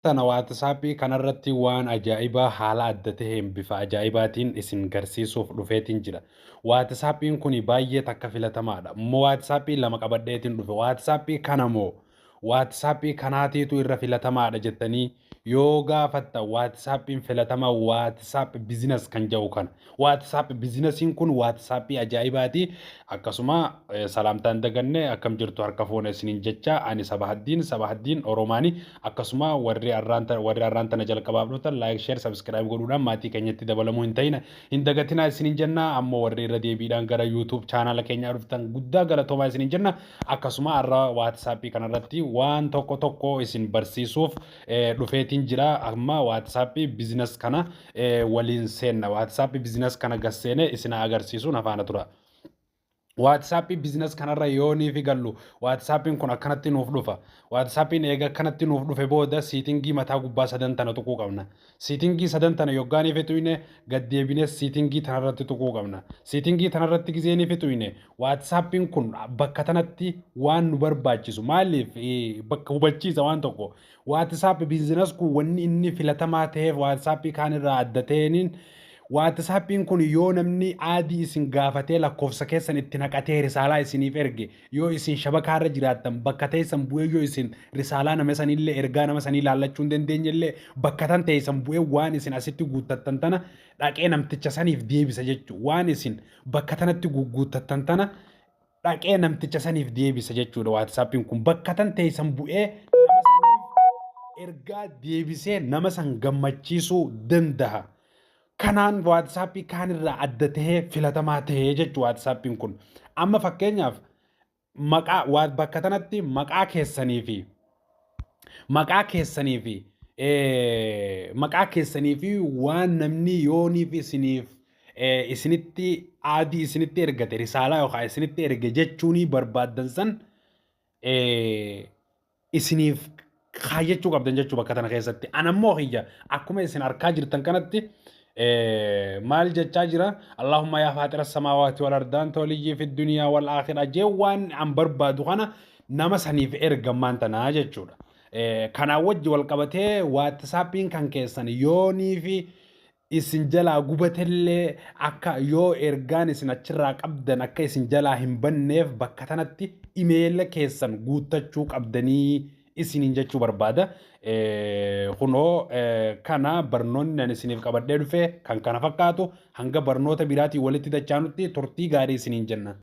Tana WhatsAppii kanarratti waan ajaa'ibaa haala adda ta'een bifa ajaa'ibaatiin isin garsiisuuf dhufeetiin jira. WhatsAppiin kun baay'ee takka filatamaadha. WhatsAppii lama qabadheetiin dhufe. WhatsAppii kana moo WhatsAppii kanaatiitu irra filatamaadha jettanii yoo gaafatta WhatsAppiin filatamaa WhatsApp business kan jedhu kana. WhatsApp businessiin kun WhatsAppii ajaa'ibaati. Akkasuma salaamtaan daganne akkam jirtu harka fuune isiniin jecha ani Sabahaddiin Oromaanii akkasuma warri arraan tana jalqabaaf dhuftan like share subscribe godhuudhaan maatii keenyatti dabalamuu hin ta'ina hin dagatinaa isiniin jenna ammoo warri irra deebiidhaan gara YouTube channel keenyaa dhuftan guddaa galatoomaa isiniin jenna akkasuma arra WhatsAppii kanarratti waan tokko isin barsiisuuf dhufeetiin jira amma WhatsAppii business kana waliin seenna WhatsAppii business kana gasseene isin agarsiisuun afaana tura. WhatsApp business kanarra yoonii fi gallu WhatsAppin kun akkanatti nuuf dhufa. WhatsAppin eega akkanatti nuuf dhufe booda siitingii mataa gubbaa sadan tana tuquu qabna. Siitingii sadan tana yoggaanii fixuine gaddeebine siitingii tanarratti tuquu qabna. Siitingii tanarratti gizeeni fixuine WhatsAppin kun bakka tanatti waan nu barbaachisu maaliif bakka hubachiisa waan tokko. WhatsApp business kun wanni inni filatamaa ta'eef WhatsApp kaanirraa adda ta'een WhatsAppin kun yoo namni aadii isin gaafatee lakkoofsa keessan itti naqatee risaalaa isiniif erge yoo isin shabakaarra jiraattan bakka teessan bu'ee yoo isin risaalaa nama sanillee ergaa nama sanii laallachuu hin dandeenyellee bakka tan teessan bu'ee waan isin asitti guuttattan tana dhaqee namticha saniif deebisa jechuudha. Waan isin bakka tanatti guuttattan tana dhaqee namticha saniif deebisa jechuudha. WhatsAppin kun bakka tan teessan bu'ee nama saniif ergaa deebisee nama san gammachiisuu danda'a. Kanaan WhatsAppii kaanirraa adda ta'ee filatamaa ta'ee jechuudha WhatsAppin kun. Amma fakkeenyaaf bakka tanatti maqaa keessanii fi waan namni yooniif isinitti aadii isinitti ergate risaalaa yookaan isinitti erge jechuun barbaaddan san isiniif kaayyachuu qabdan jechuudha bakka tana keessatti. Anammoo hiyya akkuma isin arkaa jirtan kanatti maal jechaa jira Allahumma yaa faatira samaawaati wal ardaan toliyyii fi duniyaa wal aakhira waan an barbaadu kana nama saniif ergamaan tanaa jechuudha. Kanaan wajji wal qabatee WhatsAppiin kan keessan yoonii fi isin jalaa gubatellee akka yoo ergaan isin achirraa qabdan akka isin jalaa hin banneef bakka tanatti imeela keessan guuttachuu qabdanii isiniin jechuu barbaada. Kunoo kana barnoonni ani isiniif qabadhee dhufe kan kana fakkaatu hanga barnoota biraatii walitti dachaanutti turtii gaarii isiniin jenna.